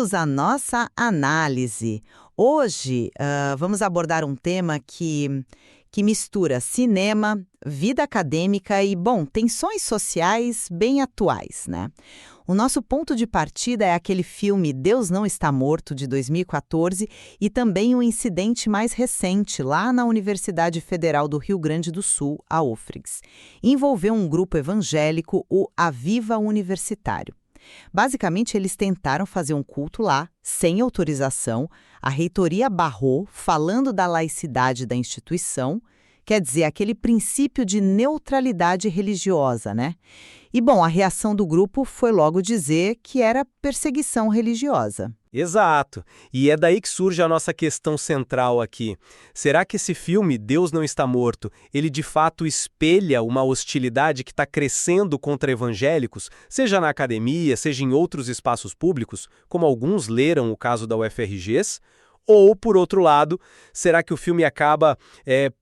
Bem-vindos à nossa análise. Hoje, vamos abordar um tema que mistura cinema, vida acadêmica e, bom, tensões sociais bem atuais, né? O nosso ponto de partida é aquele filme Deus Não Está Morto, de 2014, e também um incidente mais recente, lá na Universidade Federal do Rio Grande do Sul, a UFRGS. Envolveu um grupo evangélico, o Aviva Universitário. Basicamente, eles tentaram fazer um culto lá, sem autorização, a reitoria barrou, falando da laicidade da instituição, quer dizer, aquele princípio de neutralidade religiosa, né? E, bom, a reação do grupo foi logo dizer que era perseguição religiosa. Exato. E é daí que surge a nossa questão central aqui. Será que esse filme, Deus Não Está Morto, ele de fato espelha uma hostilidade que está crescendo contra evangélicos, seja na academia, seja em outros espaços públicos, como alguns leram o caso da UFRGS? Ou, por outro lado, será que o filme acaba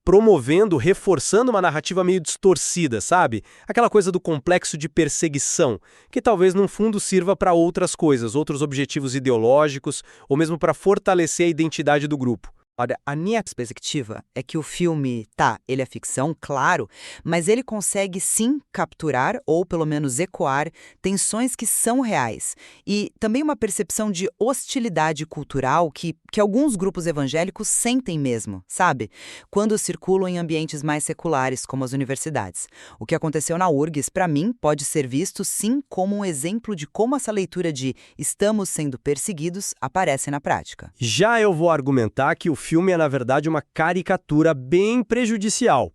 promovendo, reforçando uma narrativa meio distorcida, sabe? Aquela coisa do complexo de perseguição, que talvez, no fundo, sirva para outras coisas, outros objetivos ideológicos, ou mesmo para fortalecer a identidade do grupo. Olha, a minha perspectiva é que o filme, ele é ficção, claro, mas ele consegue sim capturar, ou pelo menos ecoar, tensões que são reais. E também uma percepção de hostilidade cultural que alguns grupos evangélicos sentem mesmo, sabe? Quando circulam em ambientes mais seculares, como as universidades. O que aconteceu na URGS, para mim, pode ser visto sim como um exemplo de como essa leitura de estamos sendo perseguidos aparece na prática. Já eu vou argumentar que o filme é, na verdade, uma caricatura bem prejudicial,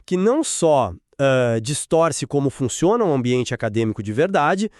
que não só distorce como funciona um ambiente acadêmico de verdade,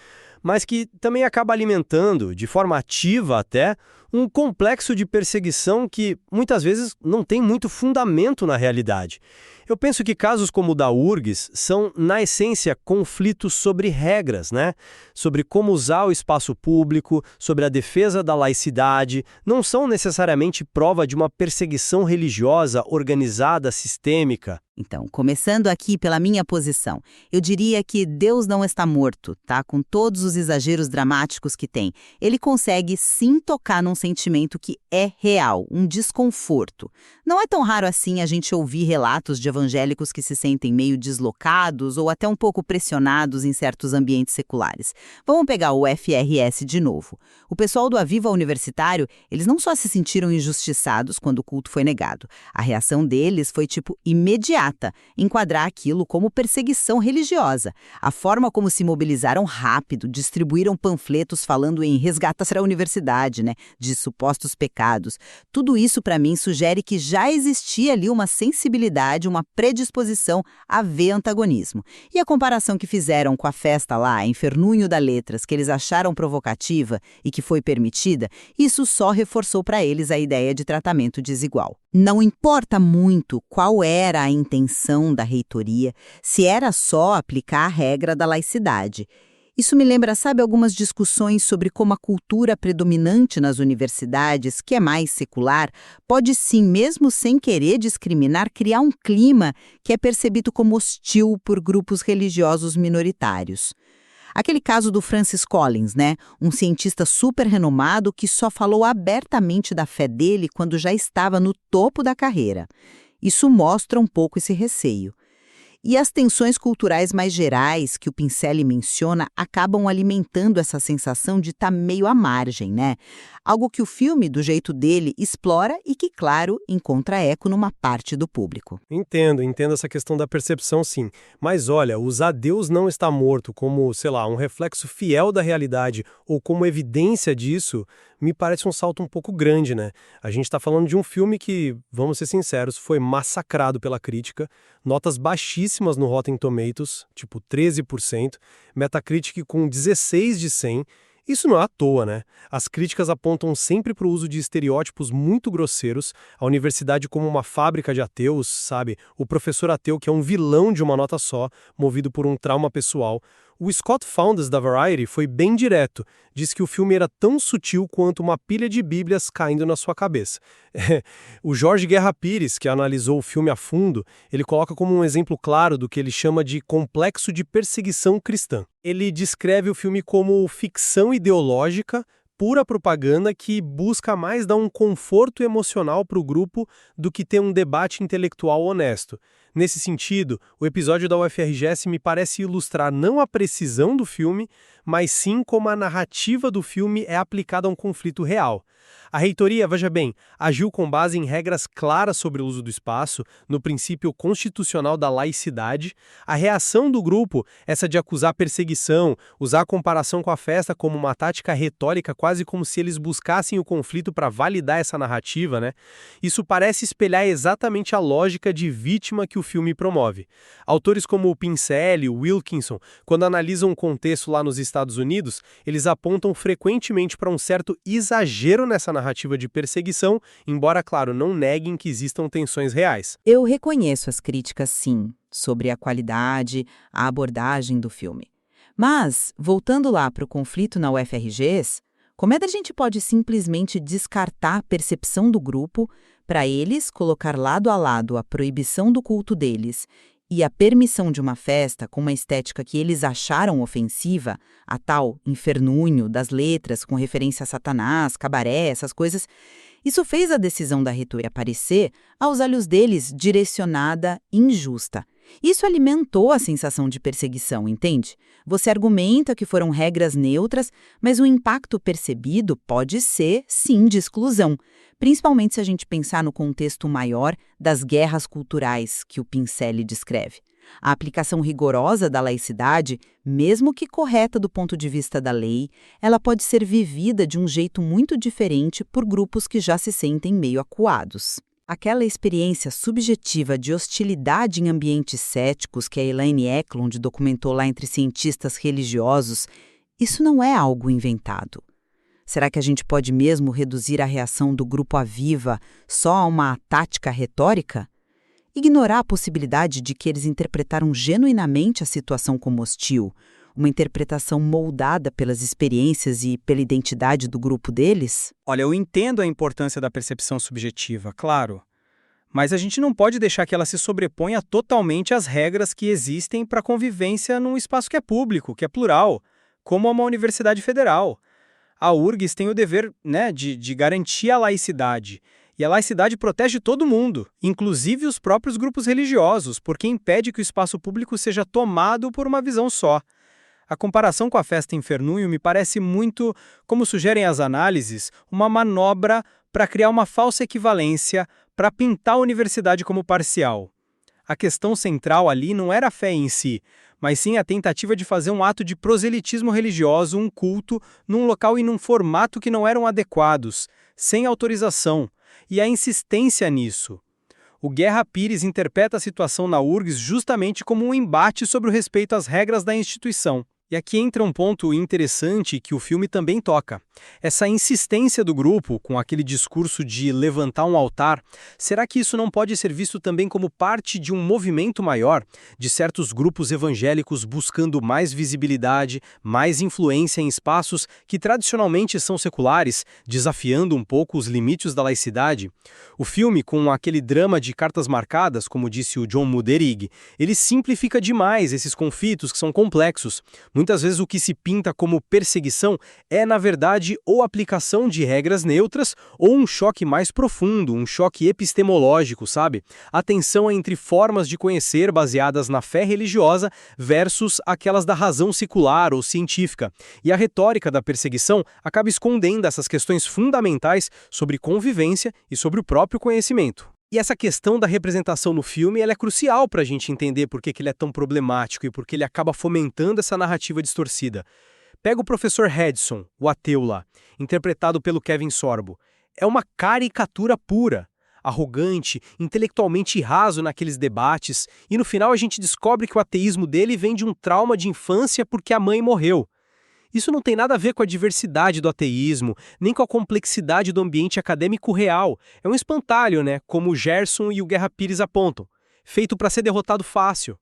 mas que também acaba alimentando, de forma ativa até, um complexo de perseguição que, muitas vezes, não tem muito fundamento na realidade. Eu penso que casos como o da URGS são, na essência, conflitos sobre regras, né? Sobre como usar o espaço público, sobre a defesa da laicidade, não são necessariamente prova de uma perseguição religiosa organizada, sistêmica. Então, começando aqui pela minha posição, eu diria que Deus não está morto, tá? Com todos os exageros dramáticos que tem. Ele consegue sim tocar num sentimento que é real, um desconforto. Não é tão raro assim a gente ouvir relatos de evangélicos que se sentem meio deslocados ou até um pouco pressionados em certos ambientes seculares. Vamos pegar o FRS de novo. O pessoal do Aviva Universitário, eles não só se sentiram injustiçados quando o culto foi negado. A reação deles foi imediata. Enquadrar aquilo como perseguição religiosa. A forma como se mobilizaram rápido, distribuíram panfletos falando em resgata-se a universidade, né, de supostos pecados. Tudo isso, para mim, sugere que já existia ali uma sensibilidade, uma predisposição a ver antagonismo. E a comparação que fizeram com a festa lá, em Fernunho da Letras, que eles acharam provocativa e que foi permitida, isso só reforçou para eles a ideia de tratamento desigual. Não importa muito qual era a intenção da reitoria, se era só aplicar a regra da laicidade. Isso me lembra, sabe, algumas discussões sobre como a cultura predominante nas universidades, que é mais secular, pode sim, mesmo sem querer discriminar, criar um clima que é percebido como hostil por grupos religiosos minoritários. Aquele caso do Francis Collins, né? Um cientista super renomado que só falou abertamente da fé dele quando já estava no topo da carreira. Isso mostra um pouco esse receio. E as tensões culturais mais gerais que o Pincelli menciona acabam alimentando essa sensação de estar meio à margem, né? Algo que o filme, do jeito dele, explora e que, claro, encontra eco numa parte do público. Entendo essa questão da percepção, sim. Mas olha, usar Deus não está morto como, sei lá, um reflexo fiel da realidade ou como evidência disso, me parece um salto um pouco grande, né? A gente está falando de um filme que, vamos ser sinceros, foi massacrado pela crítica, notas baixíssimas no Rotten Tomatoes, tipo 13%, Metacritic com 16 de 100. Isso não é à toa, né? As críticas apontam sempre para o uso de estereótipos muito grosseiros, a universidade como uma fábrica de ateus, sabe? O professor ateu que é um vilão de uma nota só, movido por um trauma pessoal. O Scott Foundas, da Variety, foi bem direto. Diz que o filme era tão sutil quanto uma pilha de bíblias caindo na sua cabeça. O Jorge Guerra Pires, que analisou o filme a fundo, ele coloca como um exemplo claro do que ele chama de complexo de perseguição cristã. Ele descreve o filme como ficção ideológica, pura propaganda que busca mais dar um conforto emocional para o grupo do que ter um debate intelectual honesto. Nesse sentido, o episódio da UFRGS me parece ilustrar não a precisão do filme, mas sim como a narrativa do filme é aplicada a um conflito real. A reitoria, veja bem, agiu com base em regras claras sobre o uso do espaço, no princípio constitucional da laicidade. A reação do grupo, essa de acusar perseguição, usar a comparação com a festa como uma tática retórica, quase como se eles buscassem o conflito para validar essa narrativa, né? Isso parece espelhar exatamente a lógica de vítima que o filme promove. Autores como o Pincelli e o Wilkinson, quando analisam o contexto lá nos Estados Unidos, eles apontam frequentemente para um certo exagero nessa narrativa de perseguição, embora, claro, não neguem que existam tensões reais. Eu reconheço as críticas, sim, sobre a qualidade, a abordagem do filme. Mas, voltando lá para o conflito na UFRGS, como é que a gente pode simplesmente descartar a percepção do grupo para eles colocar lado a lado a proibição do culto deles e a permissão de uma festa com uma estética que eles acharam ofensiva, a tal infernúnio das letras com referência a Satanás, cabaré, essas coisas? Isso fez a decisão da reitoria parecer, aos olhos deles, direcionada e injusta. Isso alimentou a sensação de perseguição, entende? Você argumenta que foram regras neutras, mas o impacto percebido pode ser, sim, de exclusão, principalmente se a gente pensar no contexto maior das guerras culturais que o Pincelli descreve. A aplicação rigorosa da laicidade, mesmo que correta do ponto de vista da lei, ela pode ser vivida de um jeito muito diferente por grupos que já se sentem meio acuados. Aquela experiência subjetiva de hostilidade em ambientes céticos que a Elaine Ecklund documentou lá entre cientistas religiosos, isso não é algo inventado. Será que a gente pode mesmo reduzir a reação do grupo Aviva só a uma tática retórica? Ignorar a possibilidade de que eles interpretaram genuinamente a situação como hostil, uma interpretação moldada pelas experiências e pela identidade do grupo deles? Olha, eu entendo a importância da percepção subjetiva, claro, mas a gente não pode deixar que ela se sobreponha totalmente às regras que existem para a convivência num espaço que é público, que é plural, como uma universidade federal. A URGS tem o dever, de garantir a laicidade. E a laicidade protege todo mundo, inclusive os próprios grupos religiosos, porque impede que o espaço público seja tomado por uma visão só. A comparação com a festa Infernunho me parece muito, como sugerem as análises, uma manobra para criar uma falsa equivalência, para pintar a universidade como parcial. A questão central ali não era a fé em si, mas sim a tentativa de fazer um ato de proselitismo religioso, um culto, num local e num formato que não eram adequados, sem autorização, e a insistência nisso. O Guerra Pires interpreta a situação na URGS justamente como um embate sobre o respeito às regras da instituição. E aqui entra um ponto interessante que o filme também toca. Essa insistência do grupo, com aquele discurso de levantar um altar, será que isso não pode ser visto também como parte de um movimento maior, de certos grupos evangélicos buscando mais visibilidade, mais influência em espaços que tradicionalmente são seculares, desafiando um pouco os limites da laicidade? O filme, com aquele drama de cartas marcadas, como disse o John Muderig, ele simplifica demais esses conflitos que são complexos. Muitas vezes o que se pinta como perseguição é, na verdade, ou aplicação de regras neutras ou um choque mais profundo, um choque epistemológico, sabe? A tensão entre formas de conhecer baseadas na fé religiosa versus aquelas da razão secular ou científica. E a retórica da perseguição acaba escondendo essas questões fundamentais sobre convivência e sobre o próprio conhecimento. E essa questão da representação no filme ela é crucial para a gente entender por que ele é tão problemático e por que ele acaba fomentando essa narrativa distorcida. Pega o professor Hedson, o ateu lá, interpretado pelo Kevin Sorbo. É uma caricatura pura, arrogante, intelectualmente raso naqueles debates, e no final a gente descobre que o ateísmo dele vem de um trauma de infância porque a mãe morreu. Isso não tem nada a ver com a diversidade do ateísmo, nem com a complexidade do ambiente acadêmico real. É um espantalho, como o Gerson e o Guerra Pires apontam, feito para ser derrotado fácil.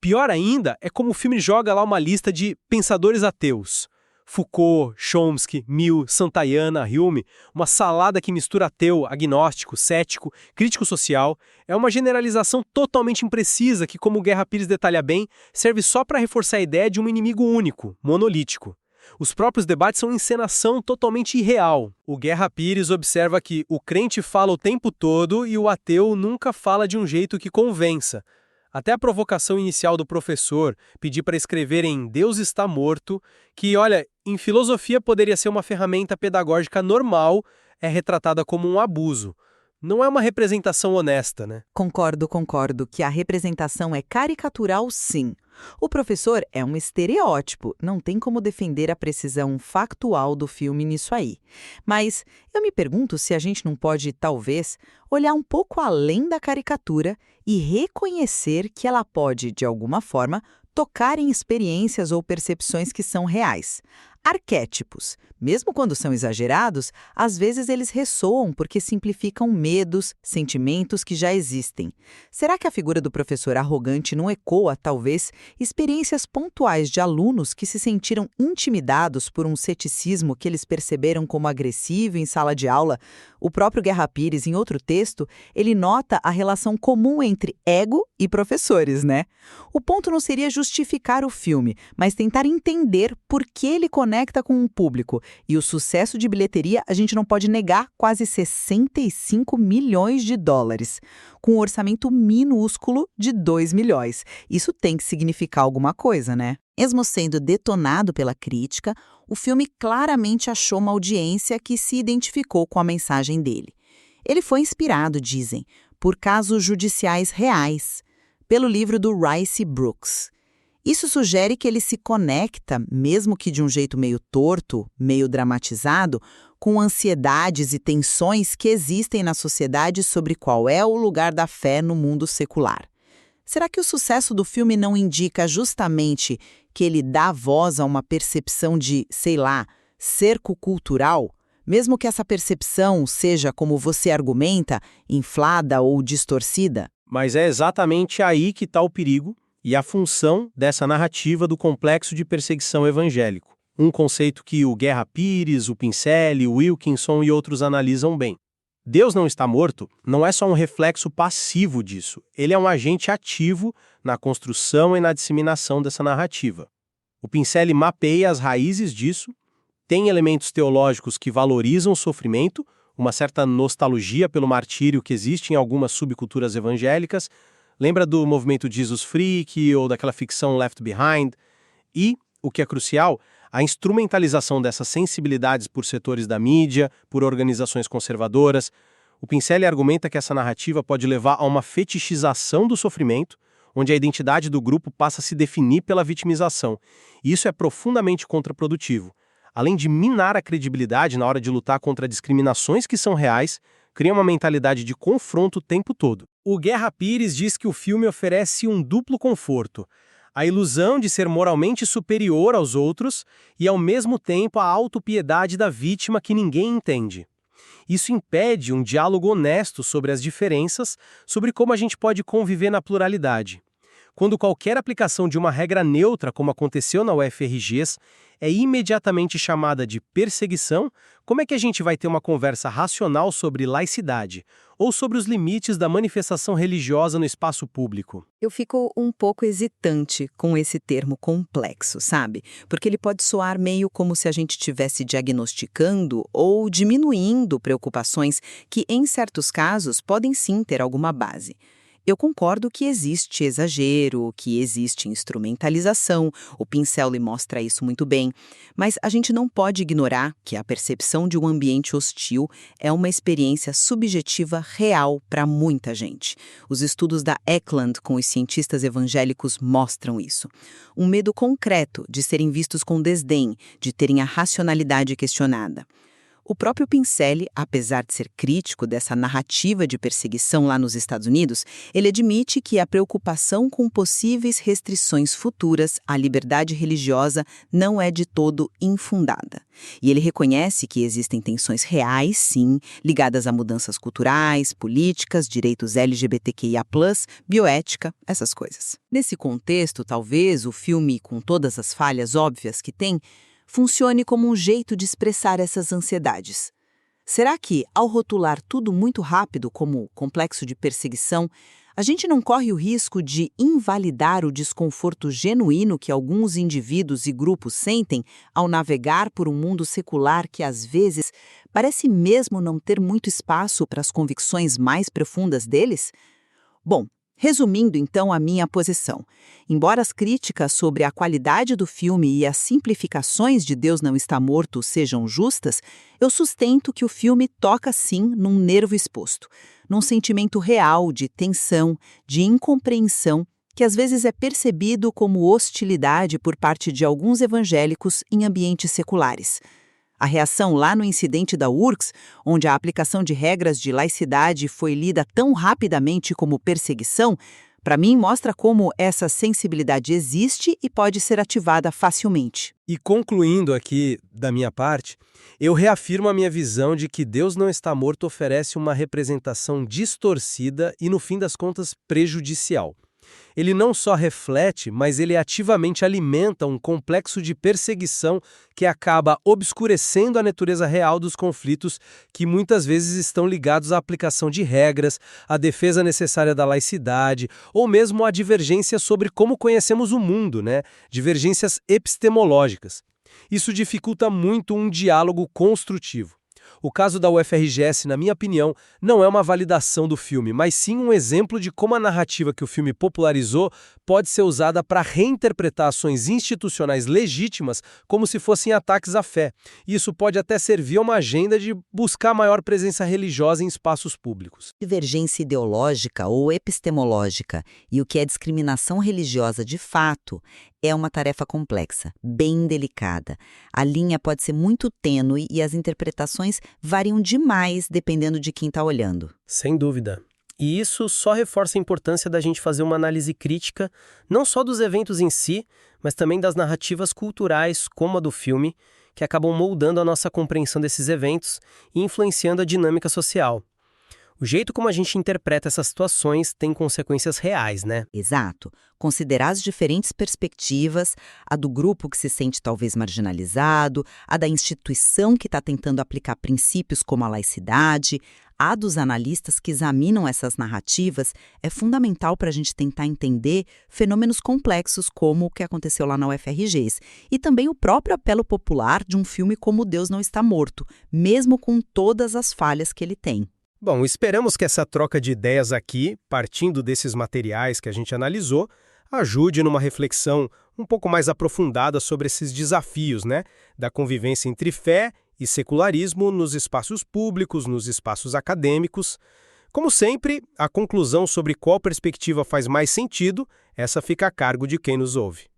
Pior ainda é como o filme joga lá uma lista de pensadores ateus. Foucault, Chomsky, Mill, Santayana, Hume, uma salada que mistura ateu, agnóstico, cético, crítico social. É uma generalização totalmente imprecisa que, como o Guerra Pires detalha bem, serve só para reforçar a ideia de um inimigo único, monolítico. Os próprios debates são encenação totalmente irreal. O Guerra Pires observa que o crente fala o tempo todo e o ateu nunca fala de um jeito que convença. Até a provocação inicial do professor, pedir para escrever em Deus está morto, que, olha, em filosofia poderia ser uma ferramenta pedagógica normal, é retratada como um abuso. Não é uma representação honesta, né? Concordo que a representação é caricatural, sim. O professor é um estereótipo, não tem como defender a precisão factual do filme nisso aí. Mas eu me pergunto se a gente não pode, talvez, olhar um pouco além da caricatura e reconhecer que ela pode, de alguma forma, tocar em experiências ou percepções que são reais. Arquétipos, mesmo quando são exagerados, às vezes eles ressoam porque simplificam medos, sentimentos que já existem. Será que a figura do professor arrogante não ecoa, talvez, experiências pontuais de alunos que se sentiram intimidados por um ceticismo que eles perceberam como agressivo em sala de aula? O próprio Guerra Pires, em outro texto, ele nota a relação comum entre ego e professores, né? O ponto não seria justificar o filme, mas tentar entender por que ele conecta com o público. E o sucesso de bilheteria, a gente não pode negar, quase 65 milhões de dólares, com um orçamento minúsculo de 2 milhões. Isso tem que significar alguma coisa, né? Mesmo sendo detonado pela crítica, o filme claramente achou uma audiência que se identificou com a mensagem dele. Ele foi inspirado, dizem, por casos judiciais reais, pelo livro do Rice Brooks. Isso sugere que ele se conecta, mesmo que de um jeito meio torto, meio dramatizado, com ansiedades e tensões que existem na sociedade sobre qual é o lugar da fé no mundo secular. Será que o sucesso do filme não indica justamente que ele dá voz a uma percepção de, sei lá, cerco cultural? Mesmo que essa percepção seja, como você argumenta, inflada ou distorcida? Mas é exatamente aí que está o perigo e a função dessa narrativa do complexo de perseguição evangélico. Um conceito que o Guerra Pires, o Pincelli, o Wilkinson e outros analisam bem. Deus não está morto não é só um reflexo passivo disso, ele é um agente ativo na construção e na disseminação dessa narrativa. O Pincelli mapeia as raízes disso, tem elementos teológicos que valorizam o sofrimento, uma certa nostalgia pelo martírio que existe em algumas subculturas evangélicas. Lembra do movimento Jesus Freak ou daquela ficção Left Behind? E, o que é crucial, a instrumentalização dessas sensibilidades por setores da mídia, por organizações conservadoras. O Pincelli argumenta que essa narrativa pode levar a uma fetichização do sofrimento, onde a identidade do grupo passa a se definir pela vitimização. E isso é profundamente contraprodutivo. Além de minar a credibilidade na hora de lutar contra discriminações que são reais, cria uma mentalidade de confronto o tempo todo. O Guerra Pires diz que o filme oferece um duplo conforto: a ilusão de ser moralmente superior aos outros e, ao mesmo tempo, a autopiedade da vítima que ninguém entende. Isso impede um diálogo honesto sobre as diferenças, sobre como a gente pode conviver na pluralidade. Quando qualquer aplicação de uma regra neutra, como aconteceu na UFRGS, é imediatamente chamada de perseguição, como é que a gente vai ter uma conversa racional sobre laicidade ou sobre os limites da manifestação religiosa no espaço público? Eu fico um pouco hesitante com esse termo complexo, sabe? Porque ele pode soar meio como se a gente estivesse diagnosticando ou diminuindo preocupações que, em certos casos, podem sim ter alguma base. Eu concordo que existe exagero, que existe instrumentalização, o Pincelli mostra isso muito bem, mas a gente não pode ignorar que a percepção de um ambiente hostil é uma experiência subjetiva real para muita gente. Os estudos da Eklund com os cientistas evangélicos mostram isso. Um medo concreto de serem vistos com desdém, de terem a racionalidade questionada. O próprio Pincelli, apesar de ser crítico dessa narrativa de perseguição lá nos Estados Unidos, ele admite que a preocupação com possíveis restrições futuras à liberdade religiosa não é de todo infundada. E ele reconhece que existem tensões reais, sim, ligadas a mudanças culturais, políticas, direitos LGBTQIA+, bioética, essas coisas. Nesse contexto, talvez o filme, com todas as falhas óbvias que tem, funcione como um jeito de expressar essas ansiedades. Será que, ao rotular tudo muito rápido como complexo de perseguição, A gente não corre o risco de invalidar o desconforto genuíno que alguns indivíduos e grupos sentem ao navegar por um mundo secular que, às vezes, parece mesmo não ter muito espaço para as convicções mais profundas deles? Bom, resumindo então a minha posição. Embora as críticas sobre a qualidade do filme e as simplificações de Deus Não Está Morto sejam justas, eu sustento que o filme toca sim num nervo exposto, num sentimento real de tensão, de incompreensão, que às vezes é percebido como hostilidade por parte de alguns evangélicos em ambientes seculares. A reação lá no incidente da URCS, onde a aplicação de regras de laicidade foi lida tão rapidamente como perseguição, para mim mostra como essa sensibilidade existe e pode ser ativada facilmente. E concluindo aqui da minha parte, eu reafirmo a minha visão de que Deus Não Está Morto oferece uma representação distorcida e, no fim das contas, prejudicial. Ele não só reflete, mas ele ativamente alimenta um complexo de perseguição que acaba obscurecendo a natureza real dos conflitos que muitas vezes estão ligados à aplicação de regras, à defesa necessária da laicidade, ou mesmo à divergência sobre como conhecemos o mundo, Divergências epistemológicas. Isso dificulta muito um diálogo construtivo. O caso da UFRGS, na minha opinião, não é uma validação do filme, mas sim um exemplo de como a narrativa que o filme popularizou pode ser usada para reinterpretar ações institucionais legítimas como se fossem ataques à fé. Isso pode até servir a uma agenda de buscar maior presença religiosa em espaços públicos. Divergência ideológica ou epistemológica e o que é discriminação religiosa de fato é uma tarefa complexa, bem delicada. A linha pode ser muito tênue e as interpretações variam demais dependendo de quem está olhando. Sem dúvida. E isso só reforça a importância da gente fazer uma análise crítica, não só dos eventos em si, mas também das narrativas culturais, como a do filme, que acabam moldando a nossa compreensão desses eventos e influenciando a dinâmica social. O jeito como a gente interpreta essas situações tem consequências reais, Exato. Considerar as diferentes perspectivas, a do grupo que se sente talvez marginalizado, a da instituição que está tentando aplicar princípios como a laicidade, a dos analistas que examinam essas narrativas, é fundamental para a gente tentar entender fenômenos complexos como o que aconteceu lá na UFRGS. E também o próprio apelo popular de um filme como Deus Não Está Morto, mesmo com todas as falhas que ele tem. Bom, esperamos que essa troca de ideias aqui, partindo desses materiais que a gente analisou, ajude numa reflexão um pouco mais aprofundada sobre esses desafios, da convivência entre fé e secularismo nos espaços públicos, nos espaços acadêmicos. Como sempre, a conclusão sobre qual perspectiva faz mais sentido, essa fica a cargo de quem nos ouve.